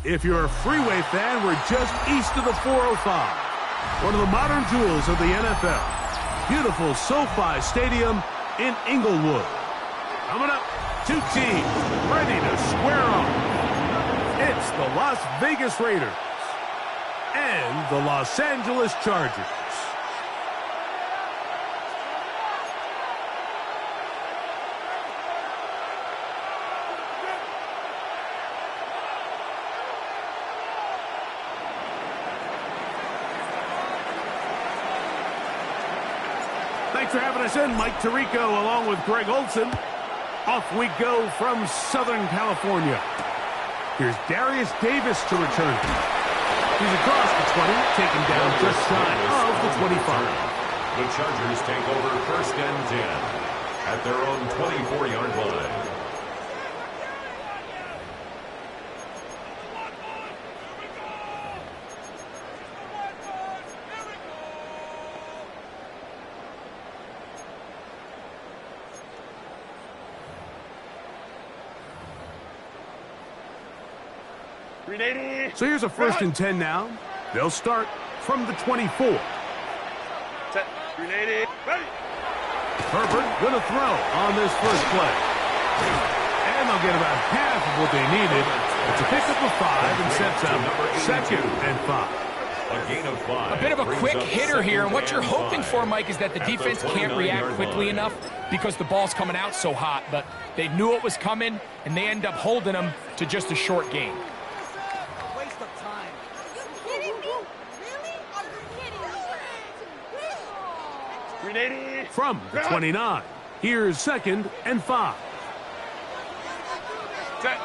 If you're a freeway fan, we're just east of the 405. One of the modern jewels of the NFL. Beautiful SoFi Stadium in Inglewood. Coming up, two teams ready to square off. It's the Las Vegas Raiders and the Los Angeles Chargers. Thanks for having us in, Mike Tirico, along with Greg Olson. Off we go from Southern California. Here's Darius Davis to return. He's across the 20, taken down just shy of the 25. The Chargers take over 1st and 10 at their own 24-yard line. So here's a 1st and 10 now. They'll start from the 24. Set. Ready. Herbert going to throw on this first play. And they'll get about half of what they needed. It's a pickup of 5 and sets up 2nd and 5. A gain of 5. A bit of a quick hitter here, and what you're hoping for, Mike, is that the defense can't react quickly enough because the ball's coming out so hot, but they knew it was coming, and they end up holding them to just a short gain. From the 29, here's 2nd and 5. Set.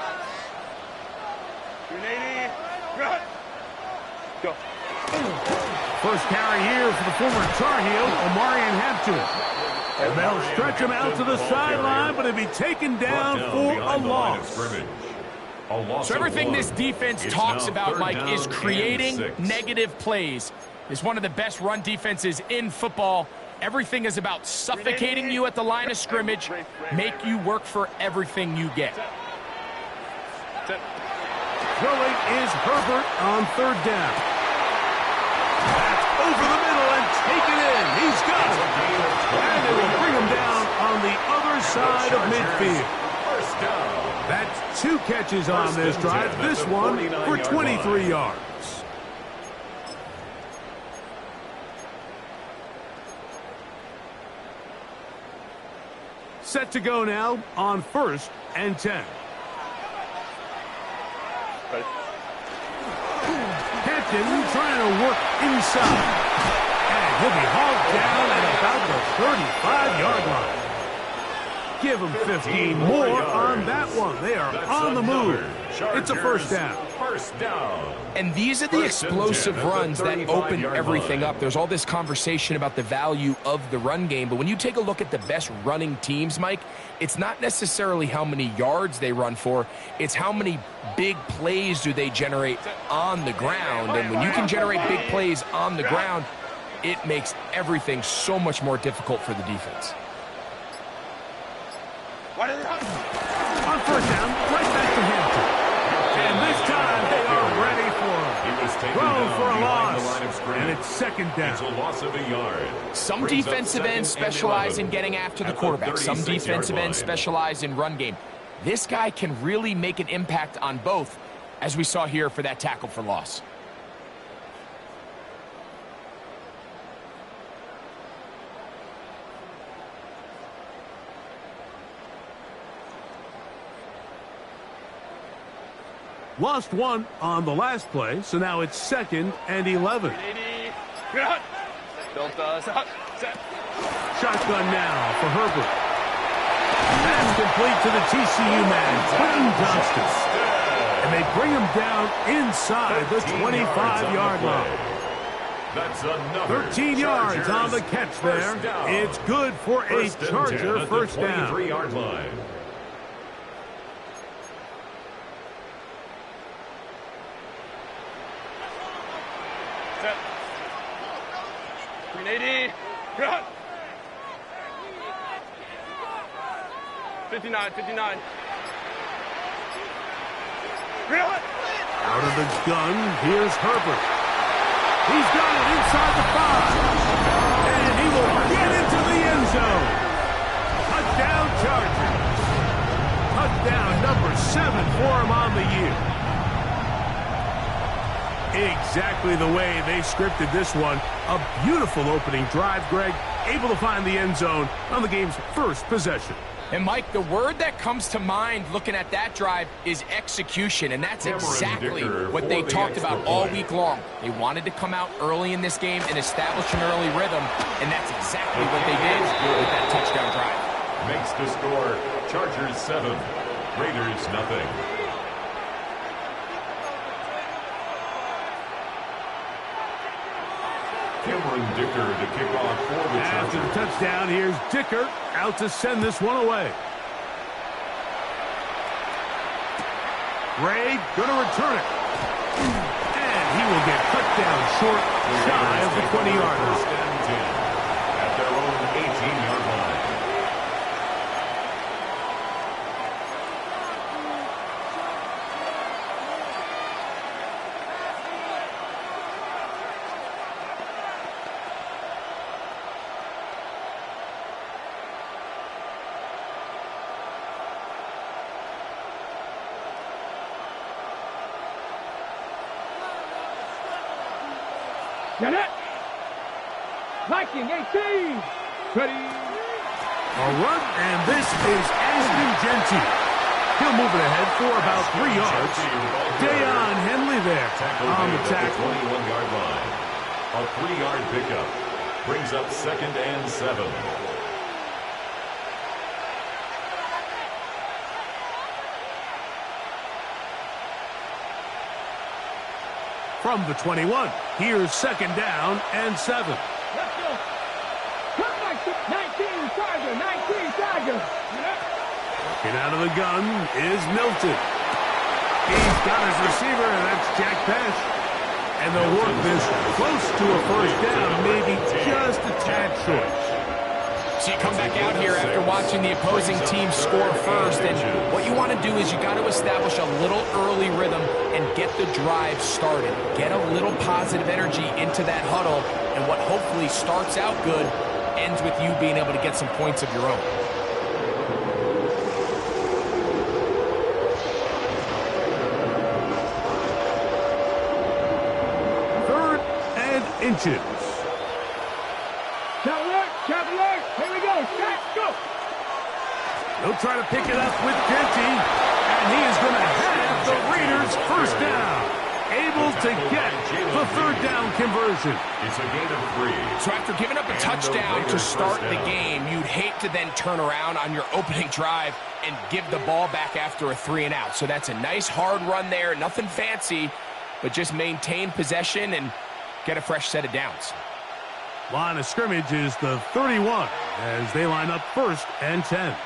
Go. First carry here for the former Tar Heel, Omarion Hampton. And they'll stretch him out to the sideline, but he'll be taken down for a loss. So everything this defense talks about, Mike, is creating negative plays. It's one of the best run defenses in football. Everything is about suffocating you at the line of scrimmage, make you work for everything you get. Throwing is Herbert on 3rd down. That's over the middle and taken in. He's got it. And they will bring him down on the other side of midfield. That's 2 catches on this drive. This one for 23 yards. Set to go now on 1st and 10. Hampton trying to work inside. And he'll be hauled down at about the 35-yard line. Give him 15 more on that one. They are on the move. It's a 1st down. And these are the explosive runs that open everything up. There's all this conversation about the value of the run game, but when you take a look at the best running teams, Mike, it's not necessarily how many yards they run for, it's how many big plays do they generate on the ground. And when you can generate big plays on the ground, it makes everything so much more difficult for the defense. On 1st down, right back to Hampton. And this time they are ready for him. Throw for a loss. And it's 2nd down. It's a loss of a yard. Some defensive ends specialize in getting after the quarterback. Some defensive ends specialize in run game. This guy can really make an impact on both, as we saw here for that tackle for loss. Lost 1 on the last play, so now it's 2nd and 11. Shotgun now for Herbert. Pass complete to the TCU man, Quentin Johnston. And they bring him down inside the 25-yard line. That's another 13 yards on the catch there. It's good for a Charger 1st down. 23-yard line. Set. 380. 59. Out of the gun, here's Herbert. He's got it inside the 5. And he will get into the end zone. Touchdown Chargers. Touchdown number 7 for him on the year. Exactly the way they scripted this one. A beautiful opening drive, Greg. Able to find the end zone on the game's first possession. And, Mike, the word that comes to mind looking at that drive is execution, and that's exactly what they talked about all week long. They wanted to come out early in this game and establish an early rhythm, and that's exactly what they did with that touchdown drive. Makes the score Chargers 7, Raiders nothing. Cameron Dicker to kick off for the Chargers. After the touchdown, here's Dicker out to send this one away. Ray going to return it. And he will get cut down short, shy of the 20-yard line. At their own 18-yard line. Get it! Viking 18! Ready! A run, and this is Ashton Genty. He'll move it ahead for about 3 yards. Deion Henley there on the tackle. 21-yard line. A 3-yard pickup. Brings up 2nd and 7. From the 21, here's 2nd down and 7. Let's go! 19 Tiger! 19 Tiger! Get out of the gun is Milton. He's got his receiver, and that's Jack Pesh. And they'll work this close to a first down, maybe just a tad short. So you come back out here after watching the opposing team score first, and what you want to do is you got to establish a little early rhythm and get the drive started. Get a little positive energy into that huddle, and what hopefully starts out good ends with you being able to get some points of your own. Third and inches. Cavalier, here we go, set, go! He'll try to pick it up with Genty, and he is going to have the Raiders first down. Able to get the 3rd down conversion. It's a gain of 3. So after giving up a touchdown to start the game, you'd hate to then turn around on your opening drive and give the ball back after a 3-and-out. So that's a nice hard run there, nothing fancy, but just maintain possession and get a fresh set of downs. Line of scrimmage is the 31 as they line up 1st and 10.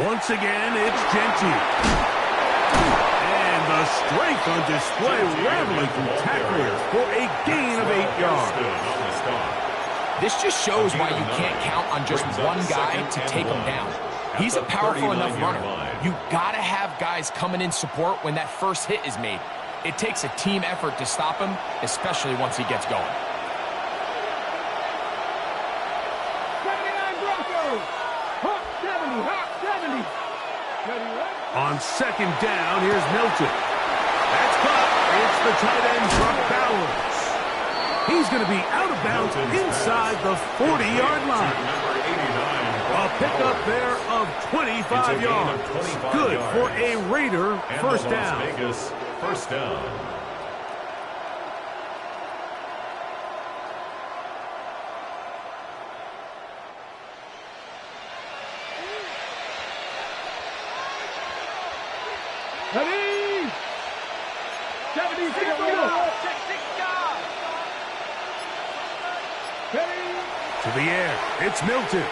Once again, it's Genty. And the strength on display, rattling through tacklers for a gain of 8 yards. This just shows why you can't count on just one guy to take him down. He's a powerful enough runner. You got to have guys coming in support when that first hit is made. It takes a team effort to stop him, especially once he gets going. 79 Broncos! Hawk 70, Hawk 70! Ready, right? On 2nd down, here's Milton. That's caught. It's the tight end, Brock Bowers. He's going to be out of bounds inside the 40-yard line. A pickup there of 25 yards. Good for a Raider first down. Vegas first down. Ready! 76 yards! Ready! To the air, it's Milton.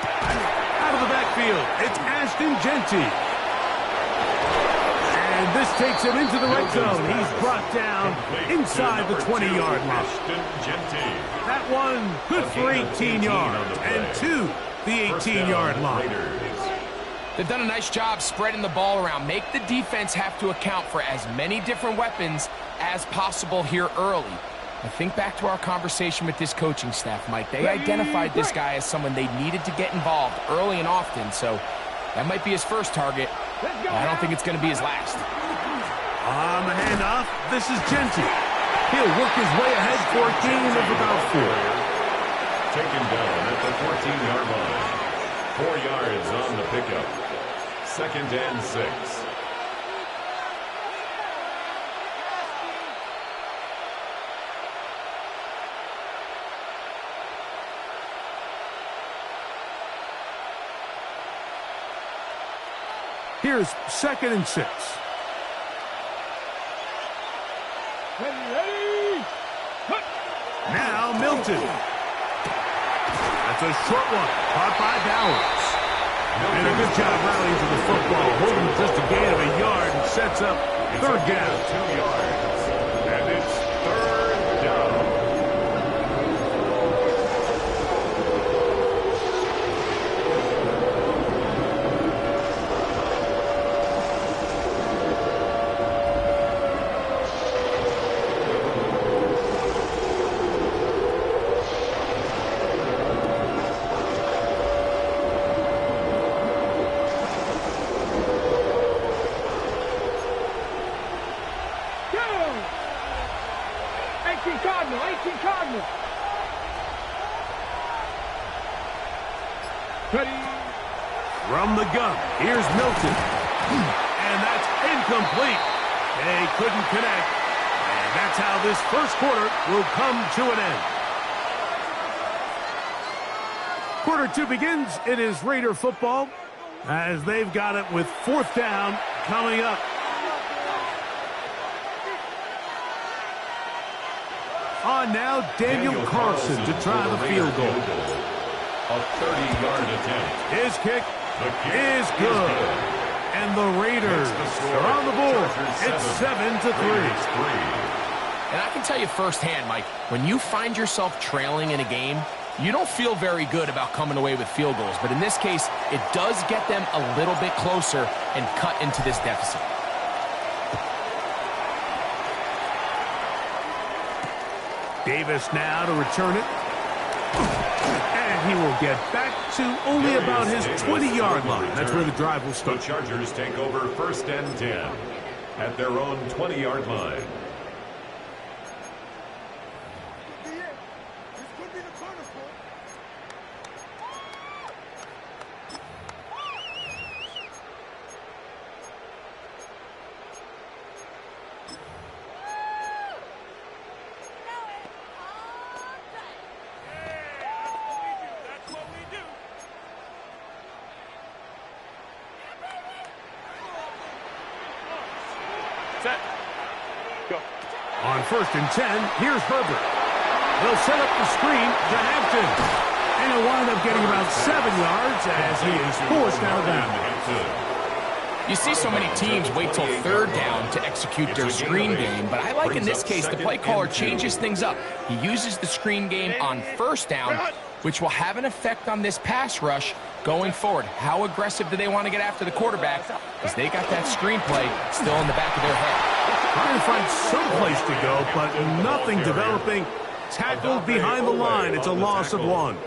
Out of the backfield, it's Ashton Genty. And this takes him into the red zone. He's brought down inside the 20-yard line. That one good for 18 yards and to the 18-yard line. They've done a nice job spreading the ball around. Make the defense have to account for as many different weapons as possible here early. I think back to our conversation with this coaching staff, Mike. They identified this guy as someone they needed to get involved early and often, so that might be his first target. I don't think it's going to be his last. On the handoff, this is Genty. He'll work his way ahead for a gain of about 4. Taken down at the 14-yard line. 4 yards on the pickup. 2nd and 6. Here's 2nd and 6. Ready. Now Milton. That's a short one, caught by Bowers. And a good job rallying to the football, holding just a gain of a yard and sets up 3rd down. 2 yards. And it's 3rd down. Cardinal. Ready. From the gun, here's Milton. And that's incomplete. They couldn't connect. And that's how this first quarter will come to an end. Quarter 2 begins. It is Raider football as they've got it with 4th down coming up. On now, Daniel Carlson to try the field goal. A 30-yard attempt. His kick is good. And the Raiders are on the board. It's 7-3. And I can tell you firsthand, Mike, when you find yourself trailing in a game, you don't feel very good about coming away with field goals. But in this case, it does get them a little bit closer and cut into this deficit. Davis now to return it. And he will get back to only about his 20-yard line. That's where the drive will start. The Chargers take over 1st and 10 at their own 20-yard line. Set. Go. On 1st and 10, here's Herbert. They'll set up the screen to Hampton. And he'll wind up getting about 7 yards as he is forced out of bounds. You see so many teams wait till 3rd down to execute their screen game, but I like in this case the play caller changes things up. He uses the screen game on 1st down, which will have an effect on this pass rush going forward. How aggressive do they want to get after the quarterback? Because they got that screen play still in the back of their head. Trying to find some place to go, but nothing developing. Tackled behind the line. It's a loss of 1.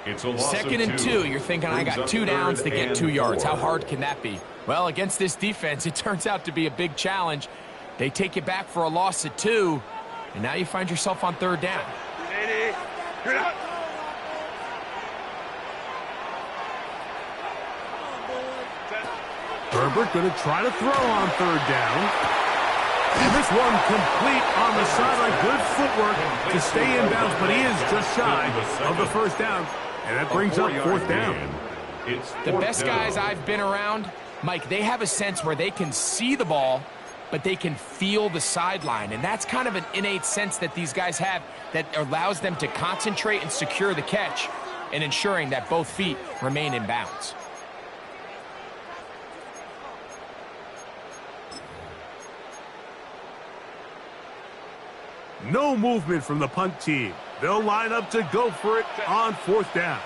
It's a loss 2nd and 2. You're thinking, I got 2 downs to get 2 yards. How hard can that be? Well, against this defense, it turns out to be a big challenge. They take you back for a loss of 2, and now you find yourself on 3rd down. Herbert going to try to throw on 3rd down. And this one complete on the sideline. Good footwork to stay in bounds, but he is just shy of the 1st down. And that brings up 4th down. The best guys I've been around, Mike, they have a sense where they can see the ball, but they can feel the sideline. And that's kind of an innate sense that these guys have that allows them to concentrate and secure the catch and ensuring that both feet remain in bounds. No movement from the punt team. They'll line up to go for it on 4th down.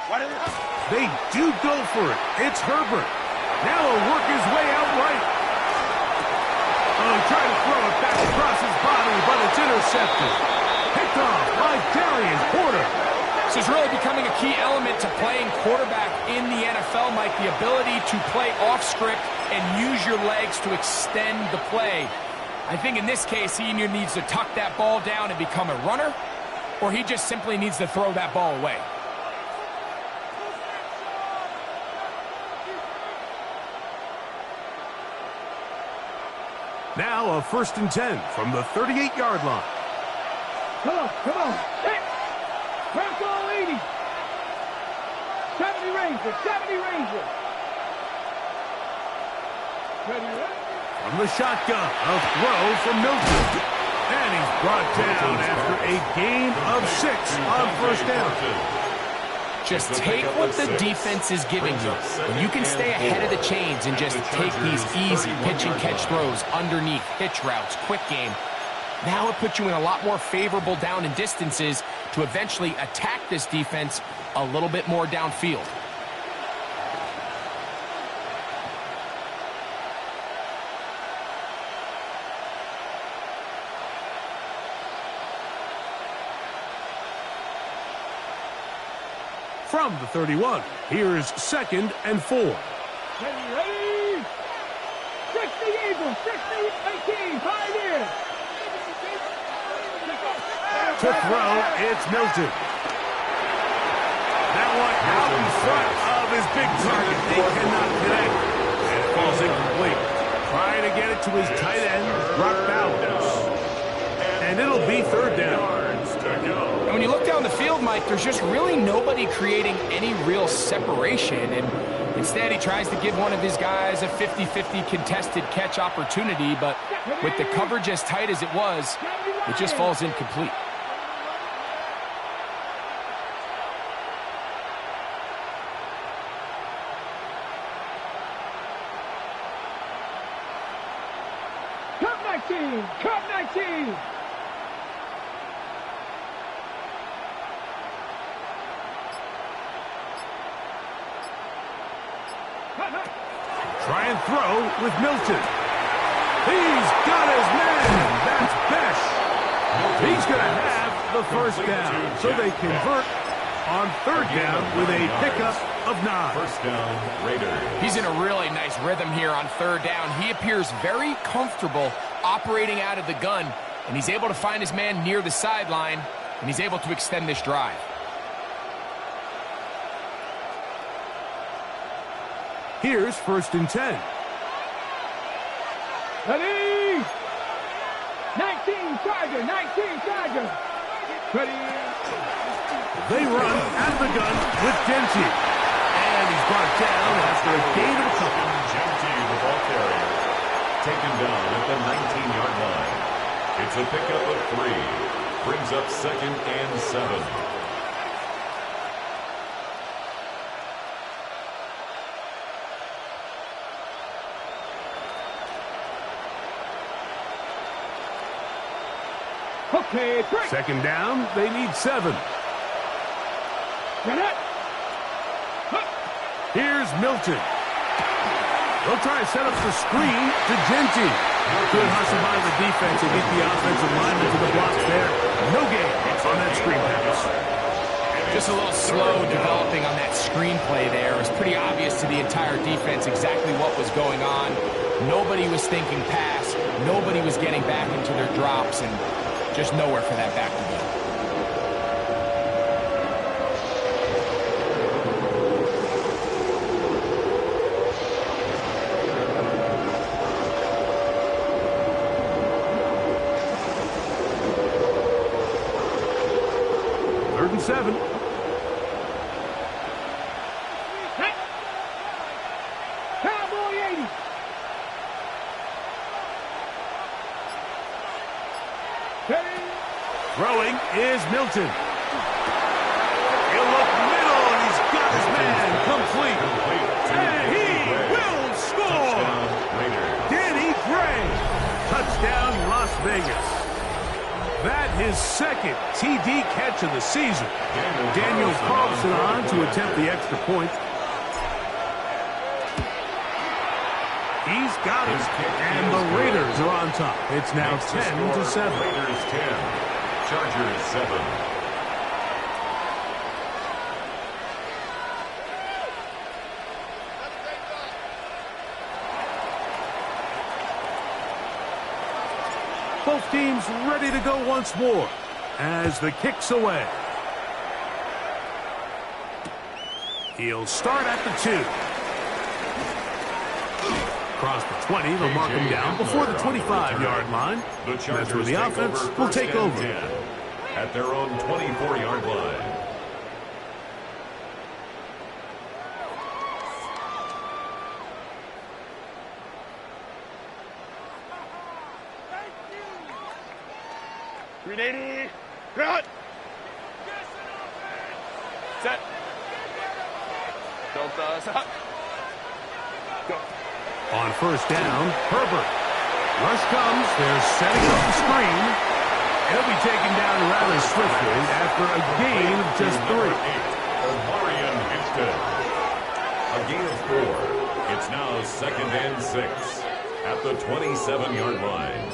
They do go for it. It's Herbert. Now he'll work his way out right. Oh, he tried to throw it back across his body, but it's intercepted. Picked off by Darius Porter. This is really becoming a key element to playing quarterback in the NFL, Mike, the ability to play off script and use your legs to extend the play. I think in this case, he either needs to tuck that ball down and become a runner, or he just simply needs to throw that ball away. Now a 1st and 10 from the 38-yard line. Come on. Hey. First all 80. 70 Rangers. Ready? From the shotgun, a throw from Milton. And he's brought down after a gain of 6 on 1st down. Just take what the defense is giving you. When you can stay ahead of the chains and just take these easy pitch and catch throws underneath, hitch routes, quick game, now it puts you in a lot more favorable down and distances to eventually attack this defense a little bit more downfield. From the 31, here is 2nd and 4. Ready? 60 Eagles, 18, 5 in. To throw, it's Milton. That one out in front of his big target. They cannot connect. And it falls incomplete. Trying to get it to his tight end, Brock Bowers. And it'll be 3rd down. And when you look down the field, Mike, there's just really nobody creating any real separation. And instead, he tries to give one of his guys a 50-50 contested catch opportunity. But with the coverage as tight as it was, it just falls incomplete. Cup 19. Try and throw with Milton. He's got his man. That's Besh. He's going to have the 1st down. So they convert on 3rd down with a pickup of 9. 1st down, Raiders. He's in a really nice rhythm here on 3rd down. He appears very comfortable operating out of the gun, and he's able to find his man near the sideline, and he's able to extend this drive. Here's 1st and 10. Ready? 19 Charger. Ready? They run out of the gun with Genty. And he's brought down after a gain of a couple. Genty, the ball carrier, taken down at the 19-yard line. It's a pickup of 3. Brings up 2nd and 7. Okay, 2nd down, they need 7. Here's Milton. They'll try to set up the screen to Genty. Good hustle by the defense to get the offensive lineman to the blocks there. No gain on that screen pass. Just a little slow developing on that screenplay there. It was pretty obvious to the entire defense exactly what was going on. Nobody was thinking pass. Nobody was getting back into their drops, and just nowhere for that back to go. Third and 7. Cowboy 80. Throwing is Milton. He'll look middle, and he's got his man complete. And he will score. Danny Gray. Touchdown, Las Vegas. That his second TD catch of the season. Daniel Carlson on to attempt the extra point. He's got it, and the Raiders are on top. It's now 10-7. Raiders 10, Chargers 7. Both teams ready to go once more as the kick's away. He'll start at the 2. Across the 20, they'll mark him down before the 25-yard line. That's where the offense will take over. At their own 24-yard line. Ready, run! Set. Delta, set. Go. On first down, Herbert. Rush comes. They're setting up the screen. He'll be taken down rather swiftly after a gain of just 3. Omarion Houston. A gain of 4. It's now 2nd and 6 at the 27-yard line.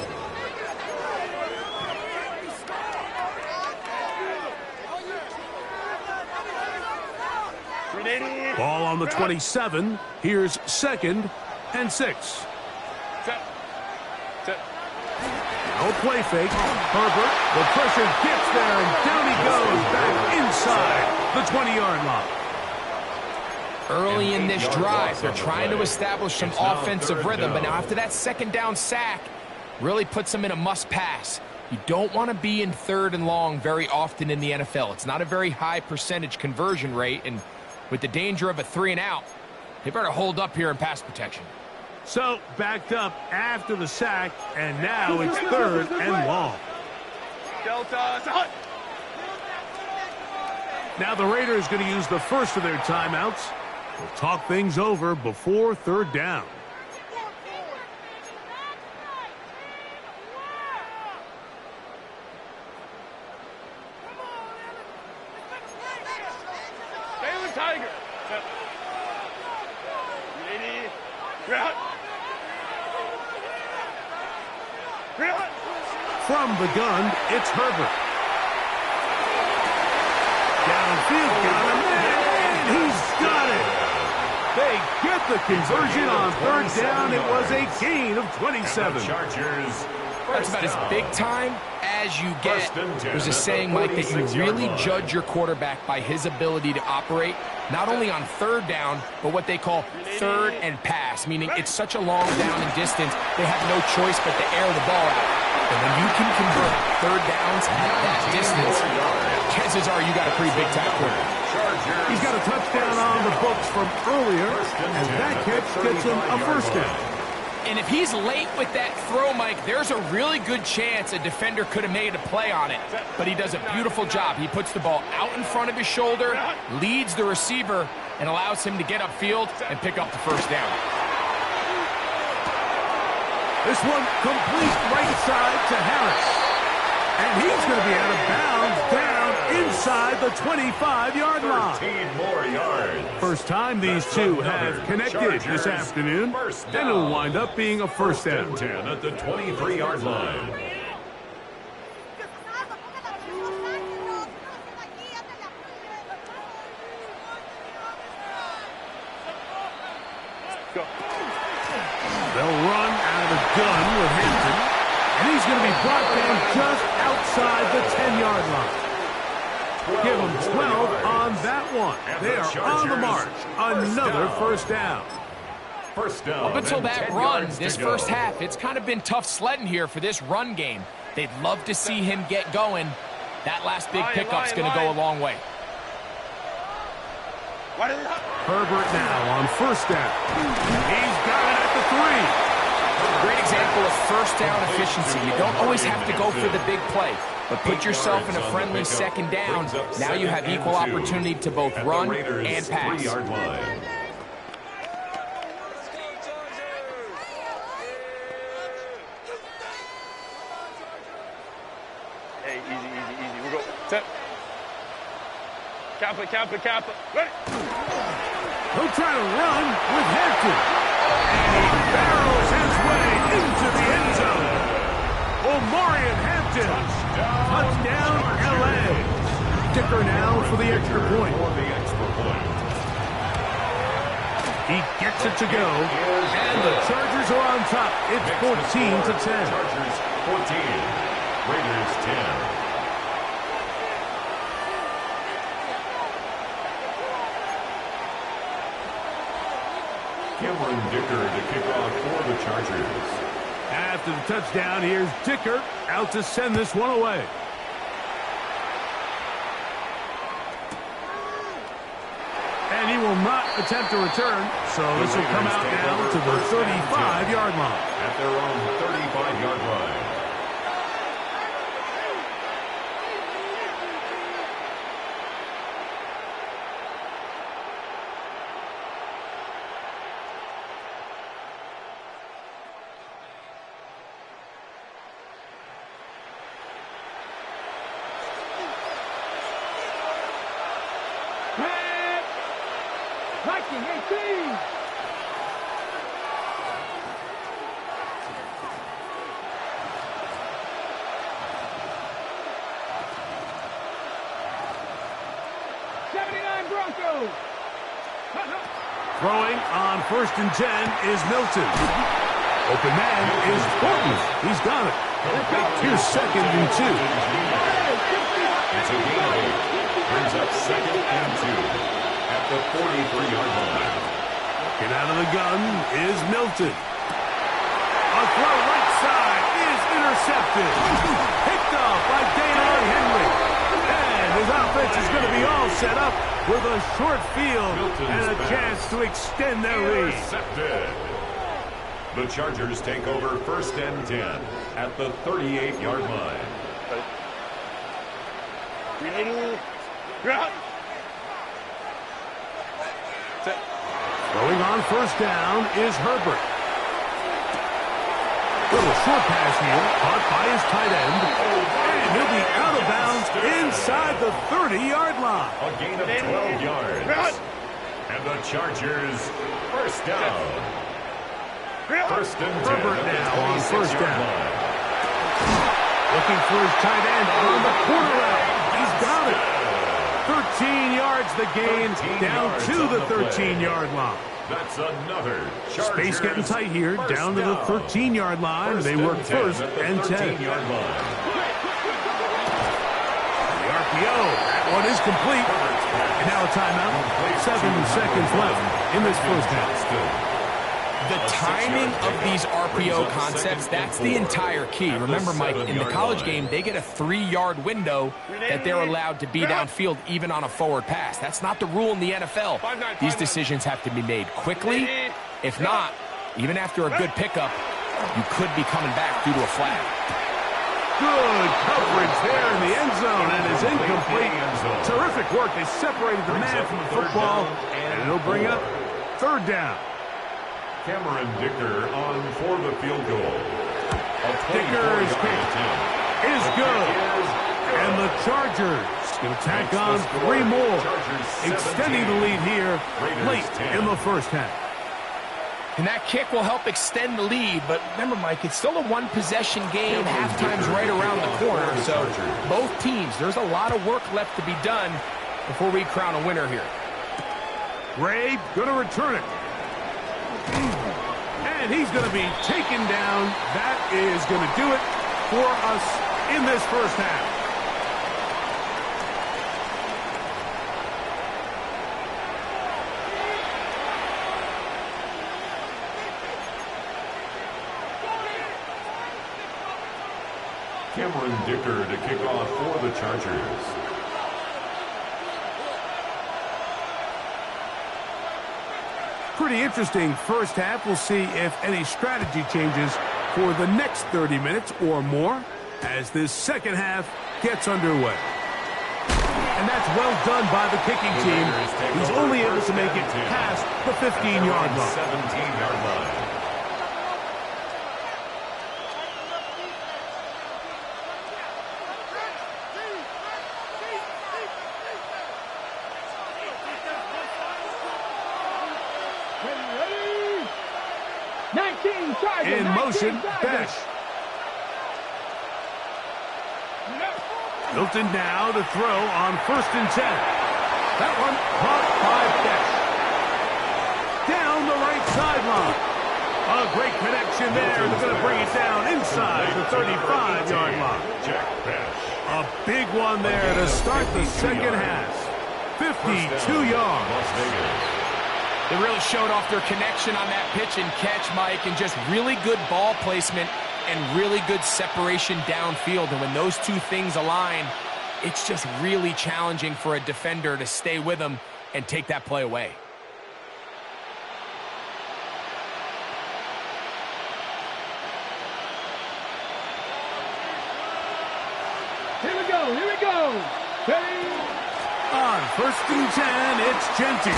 Ball on the 27. Here's 2nd and 6. Set. Set. No play fake. Herbert, the pressure gets there, and down he goes back inside the 20-yard line. Early in this drive, they're trying to establish some offensive rhythm, but now after that 2nd down sack, really puts them in a must-pass. You don't want to be in 3rd and long very often in the NFL. It's not a very high percentage conversion rate, and with the danger of a 3-and-out, they better hold up here in pass protection. So, backed up after the sack, and now it's 3rd and long. Delta, set. Now the Raiders going to use the first of their timeouts. We'll talk things over before 3rd down. Tiger. Ready, run. Run. From the gun, it's Herbert. Downfield, got him, and he's got it. They get the conversion on 3rd down. It was a gain of 27. Chargers. That's about as big time as you get. There's a saying, Mike, that you really judge your quarterback by his ability to operate, not only on 3rd down, but what they call 3rd and pass, meaning it's such a long down and distance, they have no choice but to air the ball out. And when you can convert 3rd downs at that distance, chances are you got a pretty big-time quarterback. He's got a touchdown on the books from earlier, and that catch gets him a 1st down. And if he's late with that throw, Mike, there's a really good chance a defender could have made a play on it. But he does a beautiful job. He puts the ball out in front of his shoulder, leads the receiver, and allows him to get upfield and pick up the 1st down. This one complete right side to Harris. And he's going to be out of bounds down inside the 25-yard line. 13 more yards. First time these two have connected this afternoon, and it'll wind up being a 1st down. 10 at the 23-yard line. Go. They'll run out of the gun with Hampton. And he's going to be brought down just outside the 10-yard line. Give him 12 on that one. They are on the march. Another 1st down. First down. Up until that run, this first half, it's kind of been tough sledding here for this run game. They'd love to see him get going. That last big pickup's going to go a long way. Herbert now on 1st down. He's got it at the 3. Great example of 1st down efficiency. You don't always have to go for the big play, but put yourself in a friendly 2nd down. Now you have equal opportunity to both run and pass. 3-yard line. Hey, easy, easy, easy. We'll go. Set. Kappa, kappa, kappa. Ready? He'll try to run with Hampton. And he barrels his way into the end zone. Omarion Hampton. Touchdown, L.A. Dicker now for the extra point. He gets it to go. And the Chargers are on top. It's 14-10. Chargers 14. Raiders 10. Cameron Dicker to kick off for the Chargers. After the touchdown, here's Dicker out to send this one away. And he will not attempt to return, so this will come out now to the 35-yard line. At their own 35-yard line. Viking 18. Broncos. Throwing on 1st and 10 is Milton. Open man is Thornton. He's got it. Here's 2nd and 2. It's a gain. Brings up 2nd and 2 at the 43-yard line. Get out of the gun is Milton. A throw right side is intercepted. Picked off by Dayon Henry. And his offense is going to be all set up with a short field and a chance to extend their lead. Intercepted. The Chargers take over 1st and 10 at the 38-yard line. Throwing on 1st down is Herbert. Little short pass here, caught by his tight end. And he'll be out of bounds inside the 30-yard line. A gain of 12 yards. And the Chargers, 1st down. 1st and 10 Herbert at the now on 1st down. line. Looking for his tight end on the corner route. He's got it. 13 yards the gain, down to the 13-yard line. That's another Chargers. Space getting tight here, down to the 13-yard line. They work 1st and 10. The RPO, that one is complete. And now a timeout. 7 seconds left in this first half. The timing of these RPO concepts, that's the entire key. Remember, Mike, in the college game, they get a 3-yard window that they're allowed to be downfield even on a forward pass. That's not the rule in the NFL. These decisions have to be made quickly. If not, even after a good pickup, you could be coming back due to a flag. Good coverage there in the end zone, and is incomplete. Terrific work. They separated the man from the football, and it'll bring up 3rd down. Cameron Dicker on for the field goal. Dicker's kick is good. And the Chargers going to tack on 3 more, extending the lead here late in the first half. And that kick will help extend the lead, but remember, Mike, it's still a 1-possession game. Halftime's right around the corner, so both teams, there's a lot of work left to be done before we crown a winner here. Ray going to return it. And he's going to be taken down. That is going to do it for us in this first half. Cameron Dicker to kick off for the Chargers. Pretty interesting first half. We'll see if any strategy changes for the next 30 minutes or more as this second half gets underway. And that's well done by the kicking team. He's only able to make it past the 15-yard line. 17-yard line. Tiger. In motion, 19 Tiger. Besh. Hilton now to throw on 1st and 10. That one caught by Besh. Down the right sideline. A great connection there. They're going to bring it down inside the 35-yard line. A big one there to start the second half. 52 yards. They really showed off their connection on that pitch and catch, Mike, and just really good ball placement and really good separation downfield. And when those two things align, it's just really challenging for a defender to stay with them and take that play away. Here we go. Here we go. Ready? On 1st and 10, it's Genty.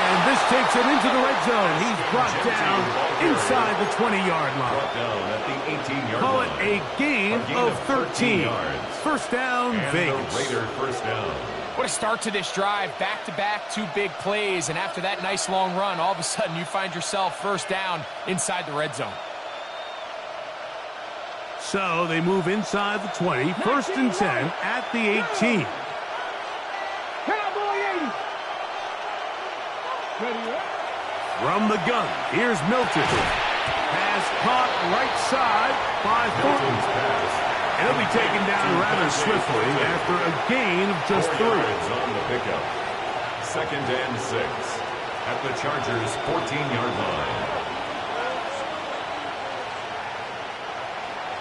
And this takes him into the red zone. He's brought down inside the 20-yard line. Brought down at the 18-yard Call line. it a gain of 13. First down, And Vegas. the Raider first down. What a start to this drive. Back-to-back, 2 big plays. And after that nice long run, all of a sudden you find yourself first down inside the red zone. So they move inside the 20. 1st and 10 at the 18. Cowboy 80. Ready? From the gun, here's Milton. Pass caught right side by Milton's Thornton. pass. And he'll be taken down rather swiftly after a gain of just 3. Yards on the pickup. 2nd and 6 at the Chargers' 14-yard line.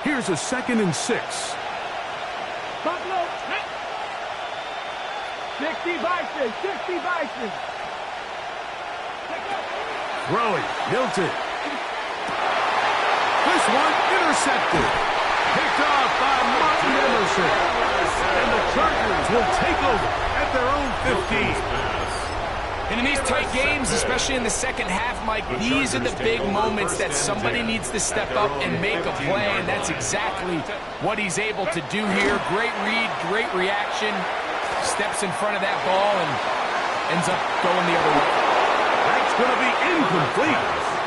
Here's a 2nd and 6. Buffalo. 60 Bison. 60 Bison. Throwing, Milton. This one intercepted. Picked off by Martin Emerson. And the Chargers will take over at their own 15. And in these tight games, especially in the second half, Mike, these are the big moments that somebody needs to step up and make a play, and that's exactly what he's able to do here. Great read, great reaction, steps in front of that ball and ends up going the other way. That's going to be incomplete.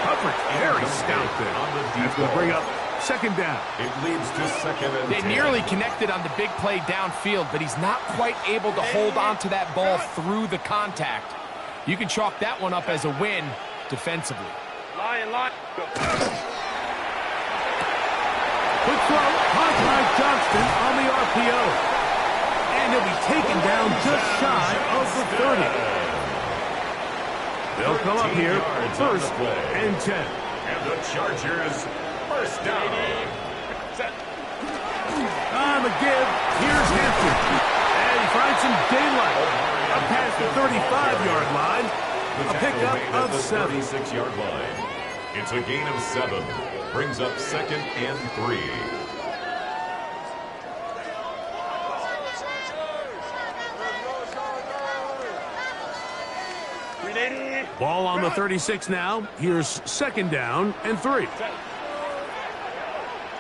Coverage very stout there. That's going to bring up 2nd down. It leads to 2nd and 10. They nearly connected on the big play downfield, but he's not quite able to hold on to that ball through the contact. You can chalk that one up as a win defensively. Line. Go. Quick throw, caught by Johnston on the RPO. And he'll be taken down just shy of the 30. They'll come up here, 1st and 10. And the Chargers first down. On the give, here's Hampton. And he finds some daylight. Up past the 35-yard line. A pickup of 7. 36-yard line. It's a gain of 7. Brings up 2nd and 3. Ball on the 36 now. Here's 2nd down and 3.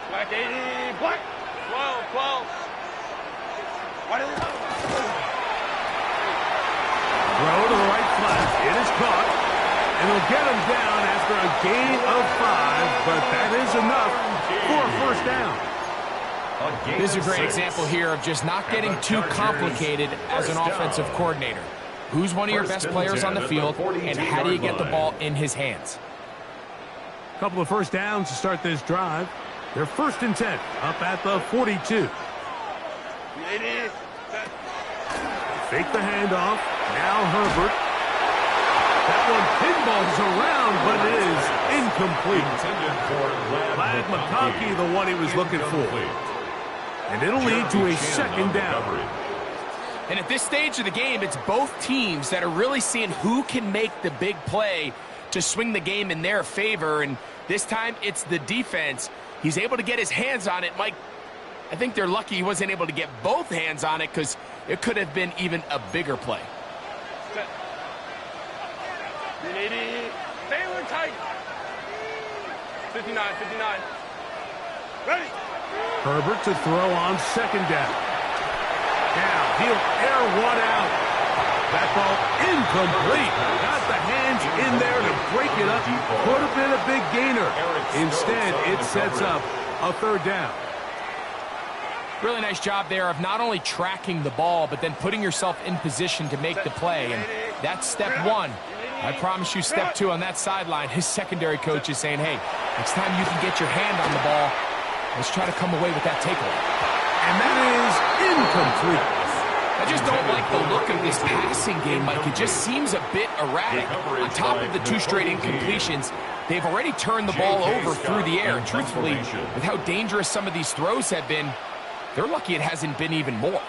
Black 80. Black. 12. What is it? Throw to the right flat. It is caught. And they'll get him down after a gain of 5, but that is enough for a first down. This is a great example here of just not getting too complicated as an offensive coordinator. Who's one of your best players on the field, and how do you get the ball in his hands? A couple of first downs to start this drive. They're 1st and 10, up at the 42. Fake the handoff. Now Herbert. That one pinballs around, but it is incomplete. Intended for Ladd McConkey, the one he was looking for. And it'll lead to a 2nd down. And at this stage of the game, it's both teams that are really seeing who can make the big play to swing the game in their favor. And this time, it's the defense. He's able to get his hands on it. Mike, I think they're lucky he wasn't able to get both hands on it because it could have been even a bigger play. Taylor tight. 59. Ready. Herbert to throw on 2nd down. Now he'll air one out. That ball incomplete. Got the hand defense in there to break it up. Could have been a big gainer. Instead, it sets up a third down. Really nice job there of not only tracking the ball, but then putting yourself in position to make the play. And that's step one. I promise you step two on that sideline. His secondary coach is saying, hey, next time you can get your hand on the ball, let's try to come away with that takeaway. And that is incomplete. I just don't like the look of this passing game, Mike. It just seems a bit erratic. On top of the 2 straight incompletions, they've already turned the ball over through the air. And truthfully, with how dangerous some of these throws have been, they're lucky it hasn't been even more.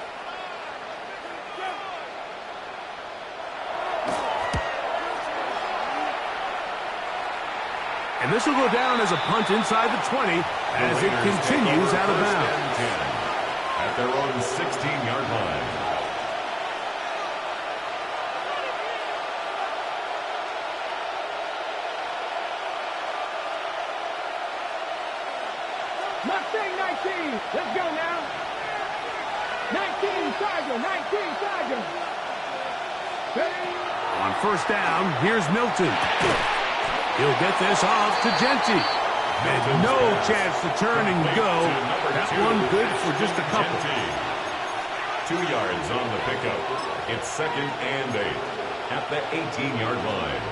And this will go down as a punt inside the 20 as it continues out of bounds. At their own 16-yard line. Mustang 19. Let's go now. 19, Sergeant. 19, Sergeant. On first down, here's Milton. He'll get this off to Genty. And no chance to turn and go. That one good for just a couple. 2 yards on the pickup. It's 2nd and 8 at the 18-yard line.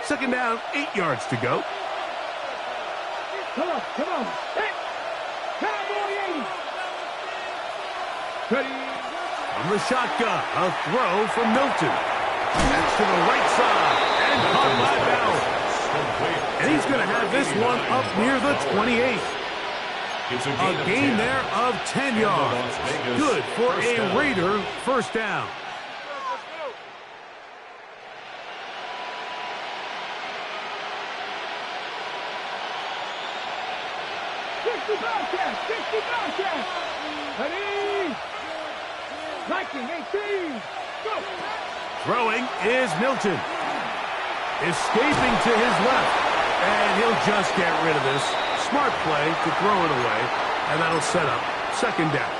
Second down, 8 yards to go. Come on, come on. Hey, Cowboy 80. Ready. From the shotgun, a throw from Milton. That's to the right side, and caught by Bowers. And he's going to have this one up near the 28. It's A gain there of 10 yards. Good for a Raider first down. Ready. 19, 18. Go. Throwing is Milton. Escaping to his left. And he'll just get rid of this. Smart play to throw it away. And that'll set up second down.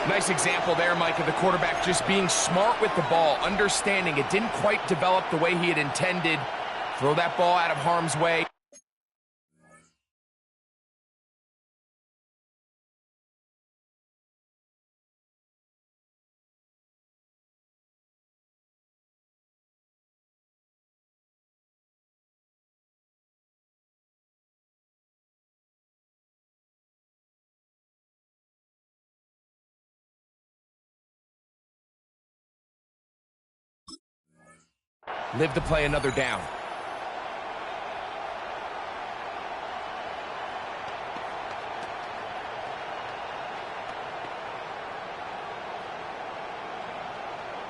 Nice example there, Mike, of the quarterback just being smart with the ball, understanding it didn't quite develop the way he had intended. Throw that ball out of harm's way. Live to play another down.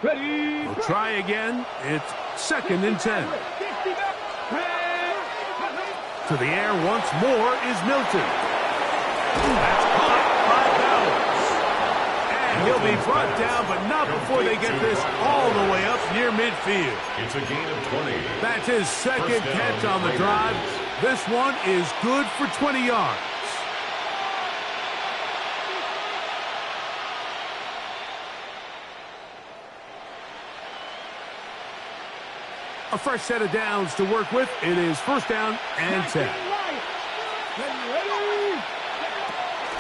Ready. We'll try again. It's 2nd and 10. To the air once more is Milton. That's caught by Bowers. And he'll be brought down, but not before they get this all the way up near midfield. It's a gain of 20. That's his second catch on the drive. This one is good for 20 yards. A fresh set of downs to work with. It is first down and 10.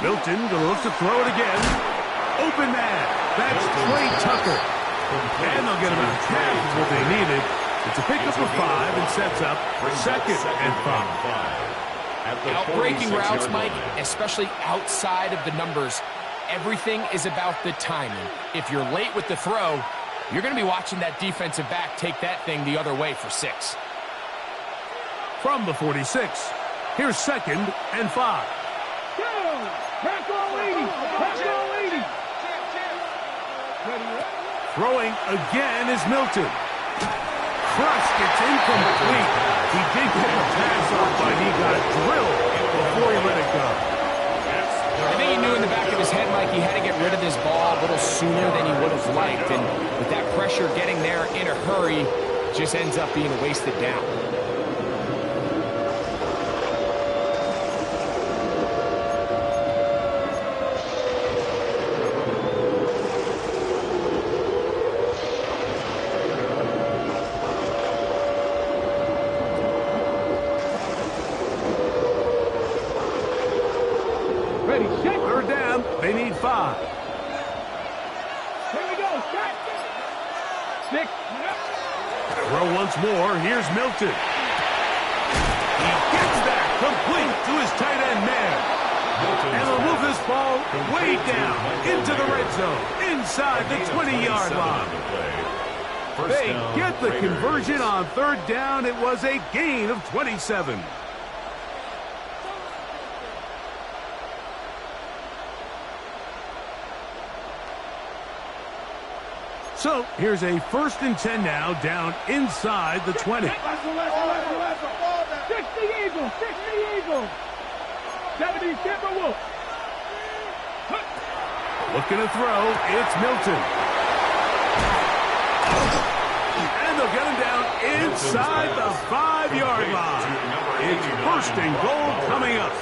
Milton going to look to throw it again. Open man. That's Trey Tucker. And they'll get about half of what they needed. It's a pickup of 5 and sets up 2nd and 5. Outbreaking routes, Mike, especially outside of the numbers, everything is about the timing. If you're late with the throw, you're going to be watching that defensive back take that thing the other way for 6. From the 46, here's 2nd and 5. Throwing again is Milton. Crushed, it's incomplete. He did get the pass off, but he got drilled before he let it go. I think he knew in the back of his head, Mike, he had to get rid of this ball a little sooner than he would have liked. And with that pressure getting there in a hurry, just ends up being a wasted down. Ready, set. Third down. They need 5. Here we go, set. 6. Throw once more. Here's Milton. He gets that complete to his tight end man. And they'll move this ball way down into the red zone, inside the 20-yard line. They get the conversion on third down. It was a gain of 27. So here's a 1st and 10 now, down inside the 20. 6 the Eagles, 6 the Eagles. 70 Timberwolves. Looking to throw, it's Milton. And they'll get him down inside the 5-yard line. It's 1st and goal coming up.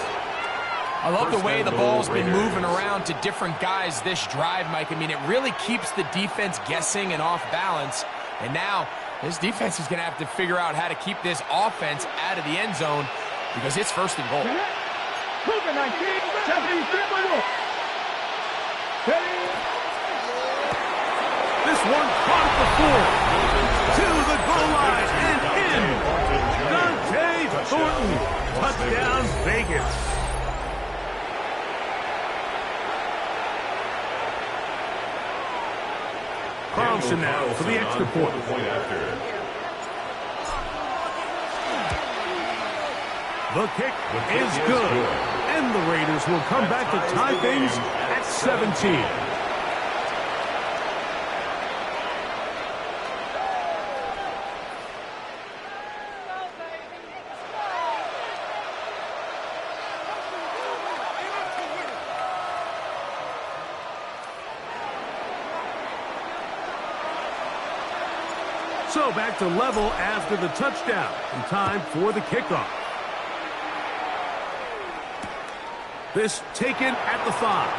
I love the way the ball's been moving around to different guys this drive, Mike. I mean, it really keeps the defense guessing and off balance. And now this defense is going to have to figure out how to keep this offense out of the end zone because it's 1st and goal. This one caught the 4 to the goal line and in. Dante Thornton, touchdown Vegas. Carlson now for the extra point. The kick is good. And the Raiders will come back to tie things at 17. So back to level after the touchdown. And time for the kickoff. This taken at the 5.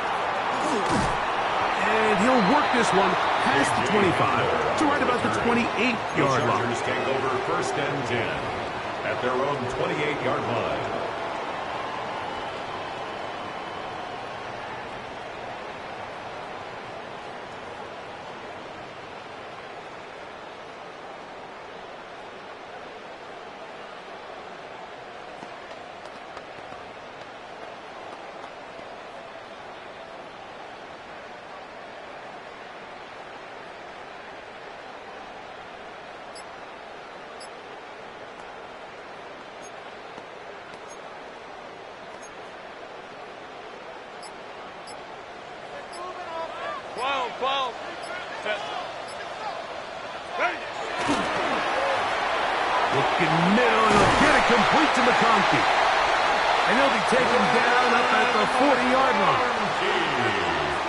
And he'll work this one past the 25 to right about the 28-yard line. Chargers take over 1st and 10 at their own 28-yard line. Looking middle, and he'll get it complete to McConkey. And he'll be taken down up at the 40-yard line.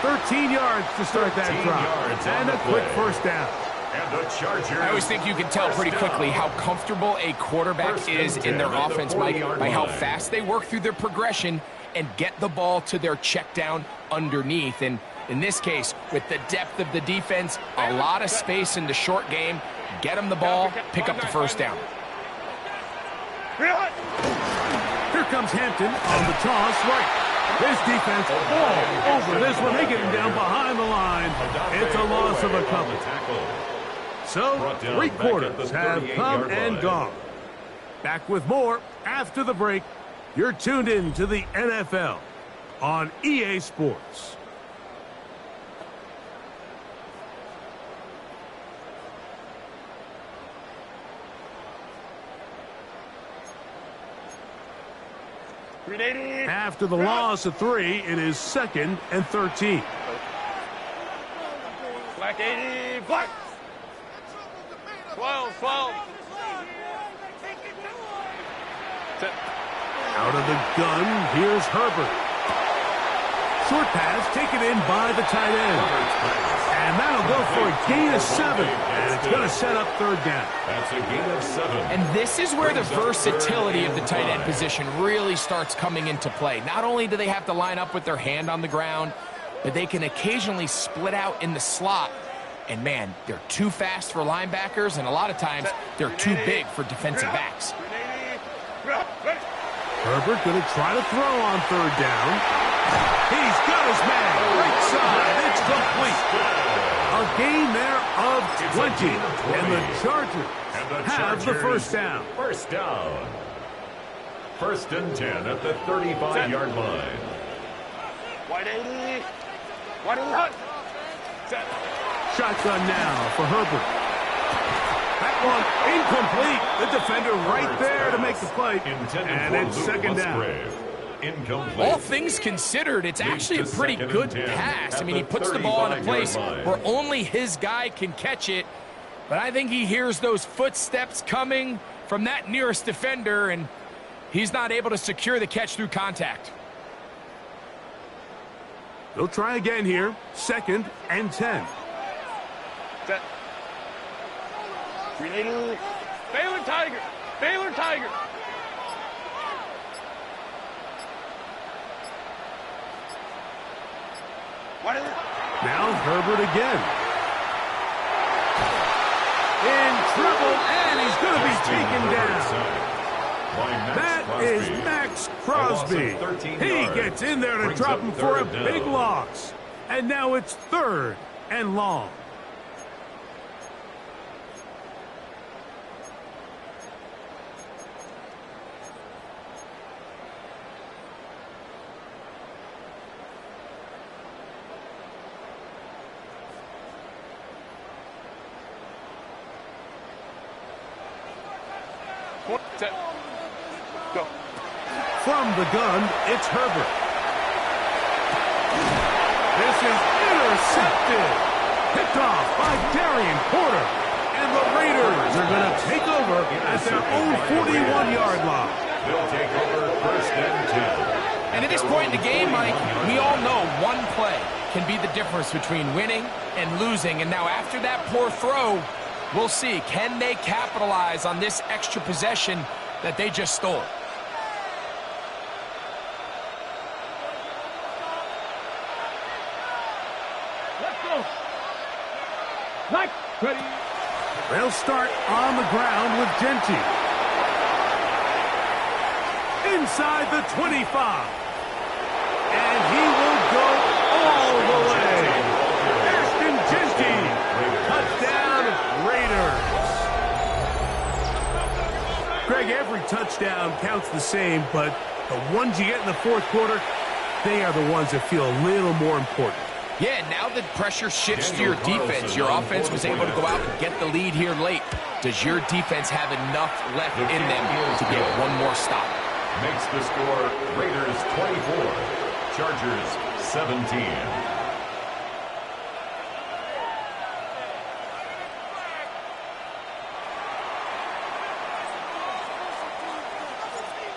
13 yards to start that drive. And a quick 1st down. I always think you can tell pretty quickly how comfortable a quarterback is in their offense, Mike, by how fast they work through their progression and get the ball to their check down underneath. And in this case, with the depth of the defense, a lot of space in the short game, get them the ball, pick up the 1st down. Here comes Hampton on the toss right. His defense all over this one. They get him down behind the line. It's a loss of a couple. So, 3 quarters have come and gone. Back with more after the break. You're tuned in to the NFL on EA Sports. After the loss of 3, it is 2nd and 13. Black 80, black. 12. Out of the gun, here's Herbert. Short pass taken in by the tight end. And that'll go for a gain of 7. And it's going to set up third down. That's a gain of 7. And this is where the versatility of the tight end position really starts coming into play. Not only do they have to line up with their hand on the ground, but they can occasionally split out in the slot. And, man, they're too fast for linebackers, and a lot of times they're too big for defensive backs. Herbert going to try to throw on third down. He's got his man. Right side. It's complete. A gain there of 20. And the Chargers have the first down. First down. First and 10 at the 35-yard line. Wide 80. Wide 80. Set. Shotgun now for Herbert. That one incomplete. The defender right there to make the play. And it's second down. Incomplete. All things considered, it's actually a pretty good pass. I mean, he puts the ball in a place where only his guy can catch it. But I think he hears those footsteps coming from that nearest defender, and he's not able to secure the catch through contact. They'll try again here. Second and 10. Set. Baylor Tiger. Baylor Tiger. What is it? Now Herbert again. In trouble, and he's going to be taken down. That is Max Crosby. He gets in there to drop him for a big loss. And now it's third and long. Set. Go. From the gun, it's Herbert. This is intercepted. Picked off by Darian Porter. And the Raiders are going to take over at their own 41-yard line. They'll take over first and 10. And at this point in the game, Mike, we all know one play can be the difference between winning and losing. And now after that poor throw, we'll see, can they capitalize on this extra possession that they just stole? Let's go. Mike, ready. They'll start on the ground with Genty. Inside the 25. And he will go all the way. Ashton Genty. Touchdown, Raiders. Greg, every touchdown counts the same, but the ones you get in the fourth quarter, they are the ones that feel a little more important. Yeah, now that pressure shifts to your defense, your offense was able to go out and get the lead here late. Does your defense have enough left in them to get one more stop? Makes the score Raiders 24, Chargers 17.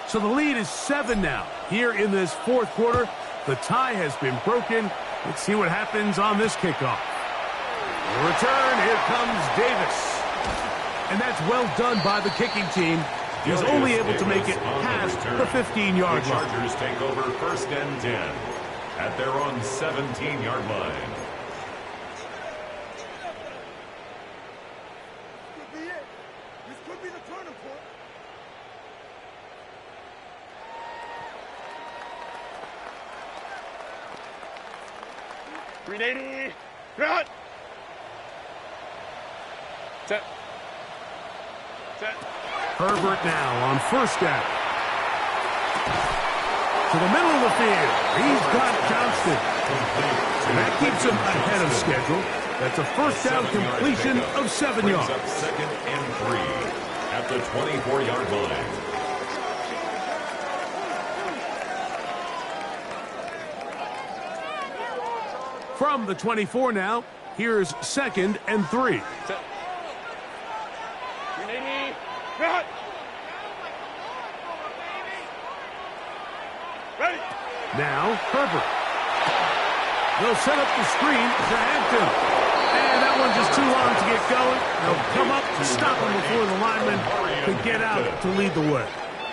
So the lead is 7 now. Here in this fourth quarter, the tie has been broken. Let's see what happens on this kickoff. The return, here comes Davis. And that's well done by the kicking team. He's only able to make it past the 15-yard line. The Chargers take over first and 10 at their own 17-yard line. Could be it. This could be the turning point. .380. Cut. Set. Set. Herbert now on first down. To the middle of the field. He's got Johnston. And that keeps him ahead of schedule. That's a first down completion of 7 yards. Up second and 3 at the 24-yard line. From the 24 now, here's second and 3. Set. .380. Cut. Ready. Now Herbert. They'll set up the screen to Hampton. And that one just too long to get going. They'll come up to stop him before the lineman can get out to lead the way.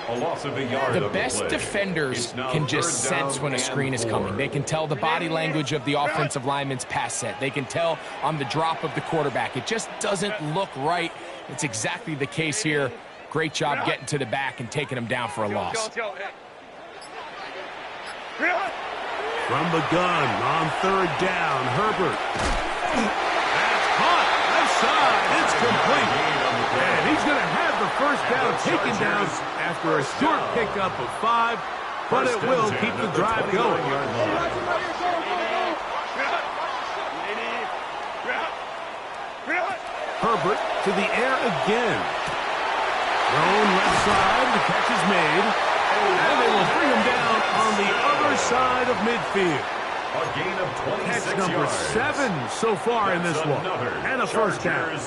A loss of a yard. The best defenders can just sense when a screen is coming. They can tell the body language of the offensive lineman's pass set. They can tell on the drop of the quarterback. It just doesn't look right. It's exactly the case here. Great job getting to the back and taking him down for a loss. From the gun on third down, Herbert. That's caught. Left side. It's complete. And he's going to have the first down taken down after a short pickup of 5, but it will keep the drive going. Herbert to the air again. Thrown left side. The catch is made. And they will bring him down on the other side of midfield. A gain of 26 Catch number yards. 7 so far in this one. And a first down.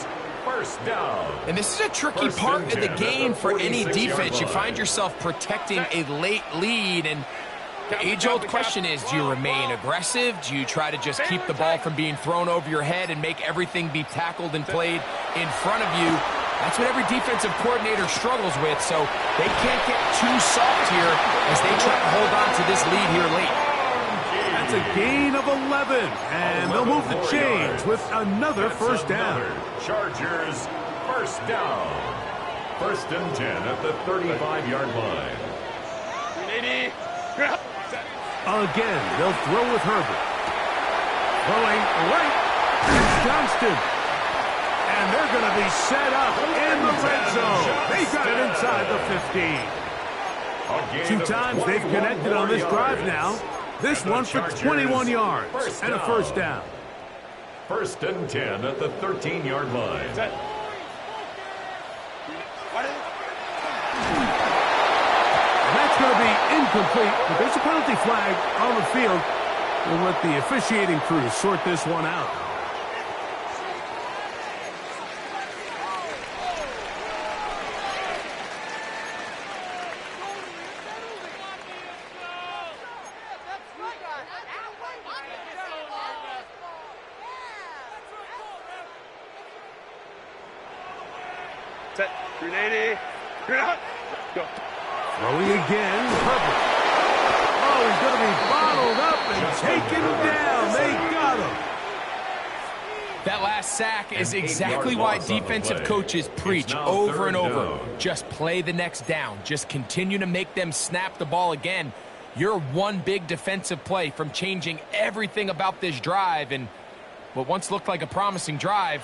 First down. And this is a tricky part of the game for any defense. You find yourself protecting a late lead, and the age-old question is, do you remain aggressive? Do you try to just keep the ball from being thrown over your head and make everything be tackled and played in front of you? That's what every defensive coordinator struggles with, so they can't get too soft here as they try to hold on to this lead here late. That's a gain of 11, and they'll move the chains with another first down. Chargers, first down. First and 10 at the 35-yard line. Again, they'll throw with Herbert. Throwing right, it's Johnston. And they're going to be set up in the red zone. They got it inside the 15. 2 times they've connected on this drive now. This one for 21 yards and a first down. First and 10 at the 13-yard line. And that's going to be incomplete, but there's a penalty flag on the field. We'll let the officiating crew sort this one out. Set. 380. Go. Throwing again, Herbert. Oh, he's going to be bottled up and taken down. They got him. That last sack is exactly why defensive coaches preach over and over. Just play the next down. Just continue to make them snap the ball again. You're one big defensive play from changing everything about this drive, and what once looked like a promising drive,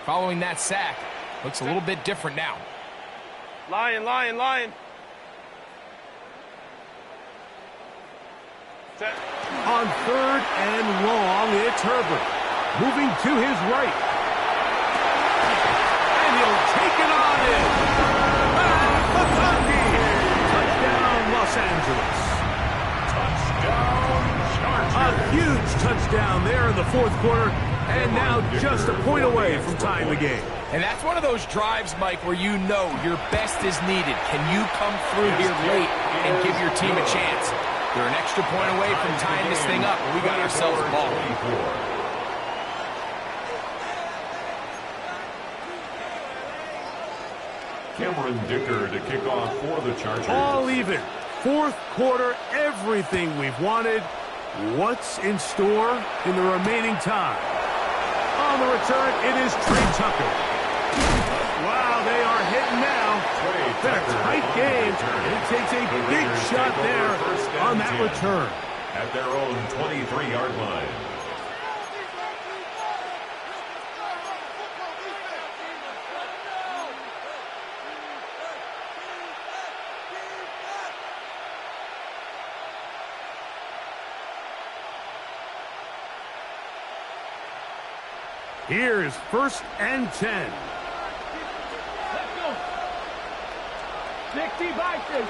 following that sack, looks a little bit different now. Lion. Set. On third and long, it's Herbert. Moving to his right. And he'll take it on in. McConkey. Touchdown, Los Angeles. Touchdown, Chargers. A huge touchdown there in the fourth quarter. And now just a point away from tying the game. And that's one of those drives, Mike, where you know your best is needed. Can you come through here late and give your team a chance? They're an extra point away from tying this thing up, and we got ourselves a ball. Cameron Dicker to kick off for the Chargers. All even. Fourth quarter, everything we've wanted. What's in store in the remaining time? On the return, it is Trey Tucker. Wow, they are hitting now. Been a tight game, and it takes a big shot there on that return. At their own 23-yard line. Here's first and 10. Let's go. 60 Bison.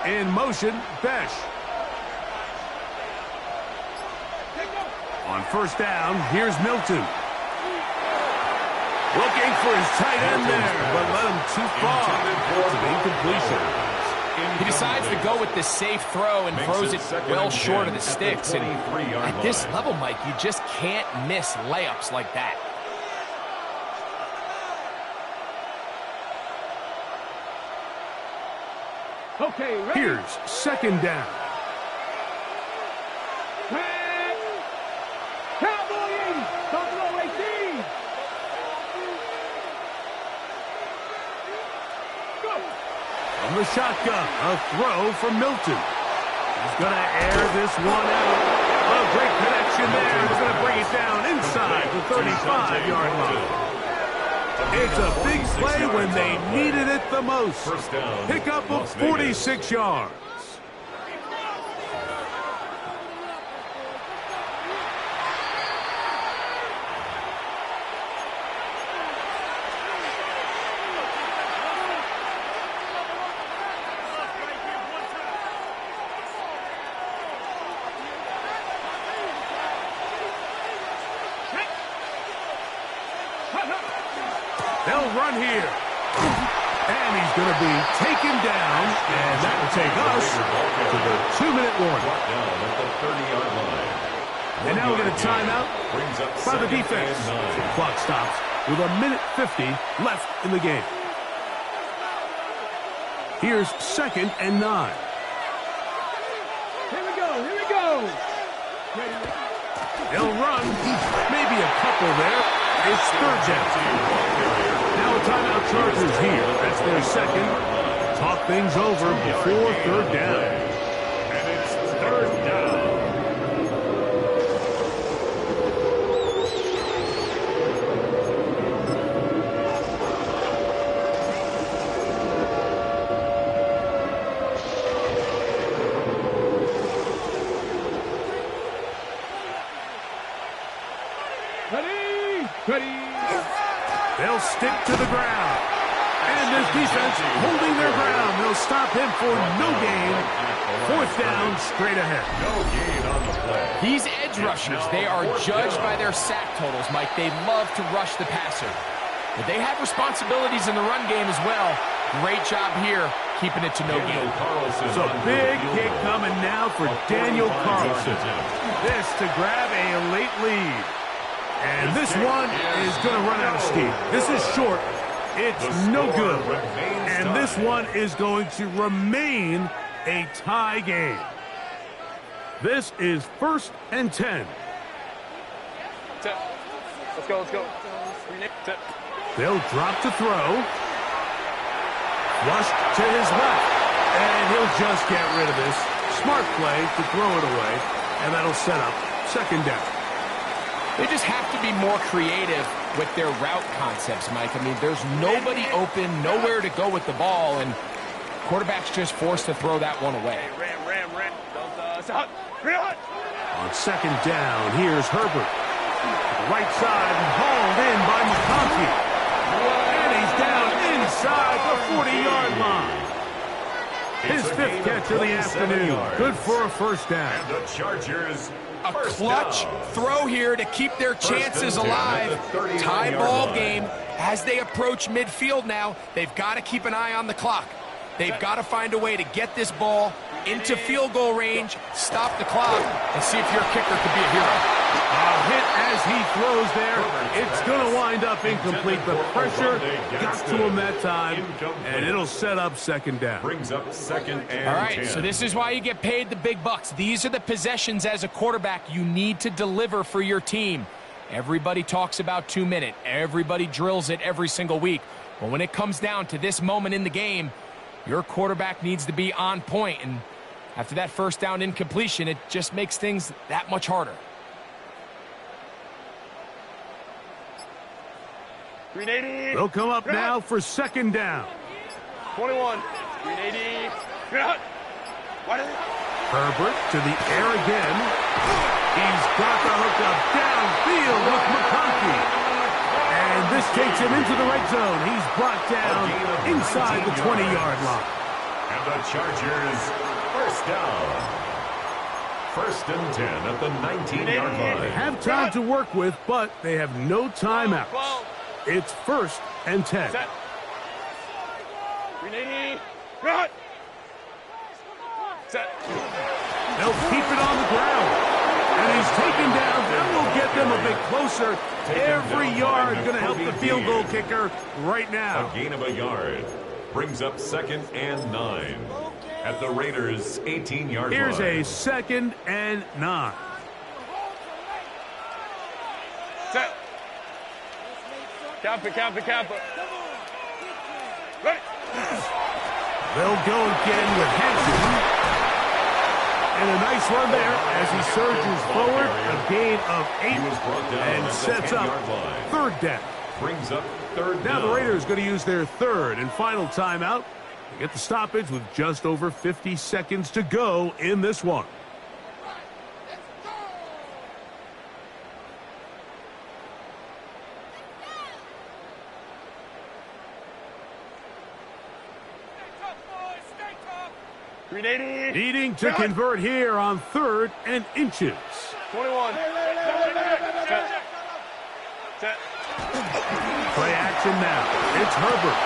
In motion, Besh. On first down, here's Milton. Looking for his tight end there, but let him too far. It's an incompletion. He decides to go with the safe throw and throws it well short of the sticks. And at this level, Mike, you just can't miss layups like that. Okay, ready? Here's second down. Cowboy 80. Don't throw 18. Go. From the shotgun, a throw from Milton. He's going to air this one out. A great connection there. He's going to bring it down inside the 35-yard line. It's a big play when they needed it the most. First down. Pickup of 46 yards. They'll run here. And he's going to be taken down. And that will take us to the 2-minute warning. Down at the 30-yard line. And now we get a timeout Brings up by the second defense. and 9. The clock stops with 1:50 left in the game. Here's second and 9. Here we go. Here we go. Ready? They'll run. Maybe a couple there. It's third down. Now a timeout Chargers here. That's their second. Talk things over before third down. And it's third down. Ready? Ready? They'll stick to the ground. And this defense holding their ground. They'll stop him for no gain. Fourth down, straight ahead. No gain on the play. These edge rushers, they are judged by their sack totals, Mike. They love to rush the passer. But they have responsibilities in the run game as well. Great job here, keeping it to no gain. It's a big kick coming now for Daniel Carlson. This to grab a late lead. And this one is going to run out of steam. This is short. It's no good. And this one is going to remain a tie game. This is first and 10. Tip. Let's go, let's go. Tip. They'll drop to throw. Rushed to his left. And he'll just get rid of this. Smart play to throw it away. And that'll set up second down. They just have to be more creative with their route concepts, Mike. I mean, there's nobody open, nowhere to go with the ball, and quarterback's just forced to throw that one away. Ram. Don't stop. Run. On second down, here's Herbert. Right side, hauled in by McConkey. And he's down inside the 40-yard line. His fifth catch of the afternoon. Good for a first down. And the Chargers. A clutch throw here to keep their chances alive. Tie ball game as they approach midfield now. They've got to keep an eye on the clock. They've got to find a way to get this ball into field goal range, stop the clock, and see if your kicker could be a hero. A hit as he throws there. It's going to wind up incomplete. The pressure got to him that time, and it'll set up second down. Brings up second and All right, 10. so this is why you get paid the big bucks. These are the possessions as a quarterback you need to deliver for your team. Everybody talks about 2-minute. Everybody drills it every single week. But when it comes down to this moment in the game, your quarterback needs to be on point. And after that first down incompletion, it just makes things that much harder. 380. They'll come up now for second down. 21. 380. What is it? Herbert to the air again. He's got the hook up downfield with McConkey. And this takes him into the red zone. He's brought down inside the 20-yard line. And the Chargers, first down. First and 10 at the 19-yard They line. have time to work with, but they have no timeouts. It's first and 10. Set. 380. Run. Set. They'll keep it on the ground. And he's taken down. That will get them a bit closer. Every yard going to help the field goal kicker right now. A gain of a yard brings up 2nd and 9 at the Raiders' 18-yard line. Here's a 2nd and 9. Set. Count it. Ready. They'll go again with Hampton. And a nice run there as he surges forward. A gain of 8 and sets up 3rd down. Brings up 3rd down. Now the Raiders going to use their 3rd and final timeout. They get the stoppage with just over 50 seconds to go in this one. Needing to convert here on 3rd and inches. 21. Set. Play action now. It's Herbert.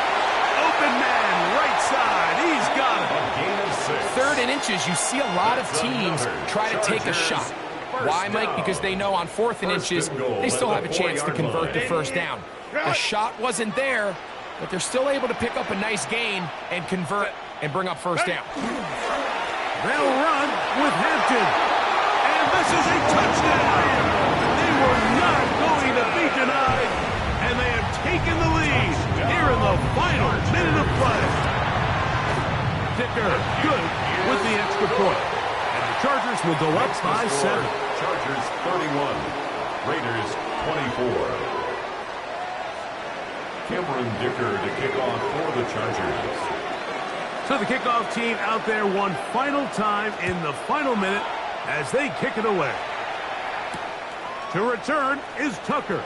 Open man, right side. He's got it. A gain of 6. 3rd and inches, you see a lot of teams try to take a shot. Why, Mike? Because they know on 4th and inches, they still have a chance to convert the 1st down. The shot wasn't there, but they're still able to pick up a nice gain and convert and bring up 1st down. They'll run with Hampton. And this is a touchdown. They were not going to be denied. And they have taken the lead here in the final minute of play. Dicker good with the extra point. And the Chargers will go up by 7. Chargers 31. Raiders 24. Cameron Dicker to kick off for the Chargers. So the kickoff team out there one final time in the final minute as they kick it away. To return is Tucker.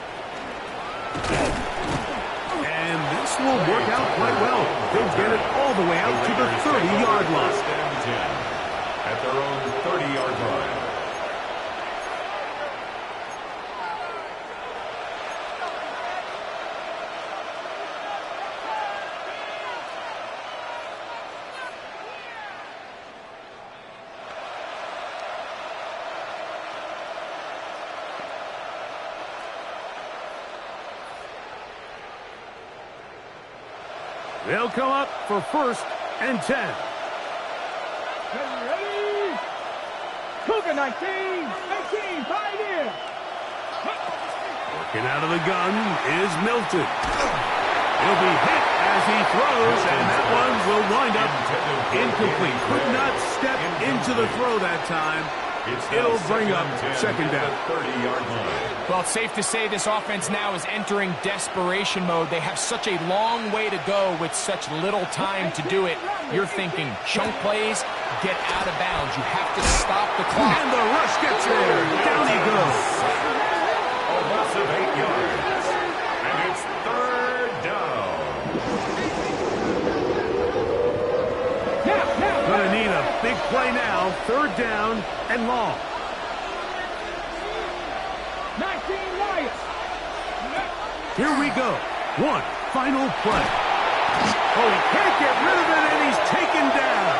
And this will work out quite well. They'll get it all the way out to the 30-yard line. 1st and 10 at their own 30-yard line. They'll come up for 1st and 10. Ready? Cougar 19, 18, Pioneer. Working out of the gun is Milton. He'll be hit as he throws, and that one will wind up incomplete. Could not step into the throw that time. It'll bring up 2nd down. 30-yard line. Well, it's safe to say this offense now is entering desperation mode. They have such a long way to go with such little time to do it. You're thinking chunk plays, get out of bounds. You have to stop the clock. And the rush gets there. Down he goes. A loss of 8 yards. And it's 3rd down. Gonna need a big play now. 3rd down and long. 19 Lions. Here we go. One final play. Oh, he can't get rid of it, and he's taken down.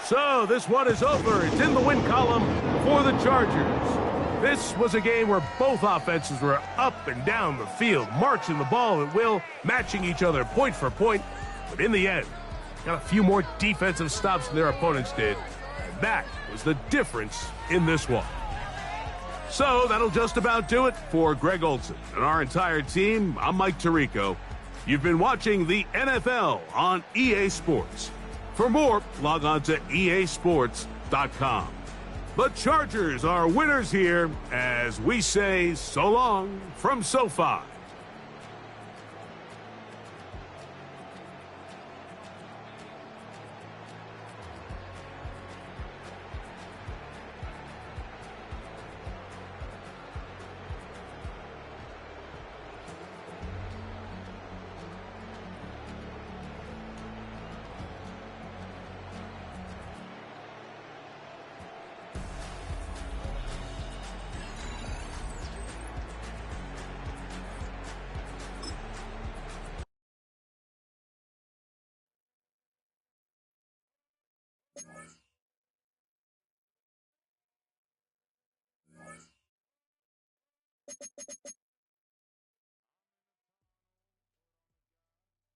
So this one is over. It's in the win column for the Chargers. This was a game where both offenses were up and down the field, marching the ball at will, matching each other point for point. But in the end, got a few more defensive stops than their opponents did. And that was the difference in this one. So that'll just about do it for Greg Olson and our entire team. I'm Mike Tirico. You've been watching the NFL on EA Sports. For more, log on to easports.com. The Chargers are winners here as we say so long from SoFi.